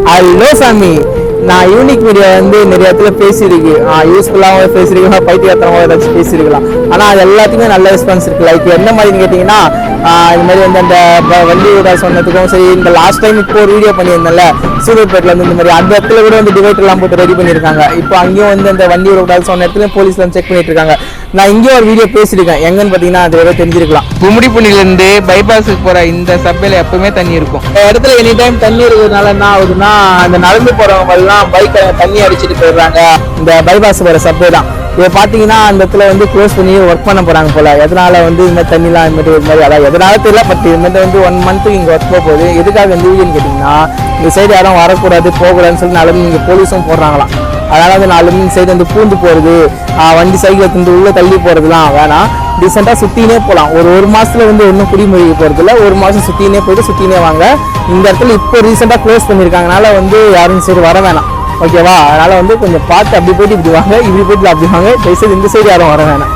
Hello சாமி, நான் unique media வந்து நிறைய இடத்துல பேசியிருக்கு, யூஸ்ஃபுல்லாகவும் பேசியிருக்கலாம், பைத்தியத்தனமாக ஏதாச்சும் பேசியிருக்கலாம். ஆனால் அது எல்லாத்துக்குமே நல்ல ரெஸ்பான்ஸ் இருக்குது. லைக் என்ன மாதிரின்னு கேட்டிங்கன்னா, இது மாதிரி வந்து அந்த வண்டி விட சொன்னதுக்கும் சரி, இந்த லாஸ்ட் டைம் இப்போ ஒரு வீடியோ பண்ணியிருந்தேன்ல சூரியப்பேட்டில் வந்து இந்த மாதிரி அந்த இடத்துல கூட வந்து டிவைடர்லாம் போட்டு ரெடி பண்ணியிருக்காங்க. இப்போ அங்கேயும் வந்து அந்த வண்டி விட சொன்ன இடத்துல போலீஸ்ல வந்து செக் பண்ணிட்டு இருக்காங்க. நான் இங்கேயும் ஒரு வீடியோ பேசியிருக்கேன், எங்கன்னு பார்த்தீங்கன்னா அது வேற தெரிஞ்சிருக்கலாம். கும்மிடிப்பூண்டிலேருந்து பைபாஸுக்கு போகிற இந்த சப்பையில் எப்பவுமே தண்ணி இருக்கும். இந்த இடத்துல எனி டைம் தண்ணி இருக்கிறதுனால என்ன ஆகுதுன்னா, அந்த நடந்து போகிறவங்க எல்லாம் பைக்கை தண்ணி அடிச்சுட்டு போயிடுறாங்க. இந்த பைபாஸ் வர சப்பை தான் இப்போ பார்த்தீங்கன்னா அந்த இடத்துல வந்து க்ளோஸ் பண்ணி ஒர்க் பண்ண போகிறாங்க போல. எதனால வந்து இந்த மாதிரி தண்ணிலாம் இது மாதிரி அதாவது எதனால தெரியல. பட் இது மாதிரி வந்து 1 மந்த்துக்கு இங்கே ஒர்க் போக போகுது. எதுக்காக இந்த வீடியோன்னு கேட்டிங்கன்னா, இந்த சைடு யாரும் வரக்கூடாது போகக்கூடாதுன்னு சொல்லி 4 இங்கே போலீஸும் போடுறாங்களாம். அதனால் வந்து 4 சைடு வந்து பூந்து போகிறது, வண்டி சைக்கிள் வந்து உள்ளே தள்ளி போகிறதுலாம் வேணாம். ரீசெண்டாக சுற்றினே போகலாம். ஒரு மாதத்தில் வந்து ஒன்றும் குடிமொழிக்கு போகிறதில்ல. 1 மாதம் சுற்றினே போயிட்டு சுற்றினே வாங்க. இந்த இடத்துல இப்போ ரீசெண்டாக க்ளோஸ் பண்ணியிருக்காங்கனால வந்து யாரும் சைடு வர வேணாம், ஓகேவா? அதனால் வந்து கொஞ்சம் பார்த்து அப்படி போயிட்டு இப்படி வாங்க, இப்படி போயிட்டு அப்படி வாங்க. தயவுசெய்து இந்த சைடு யாரும் வர வேணாம்.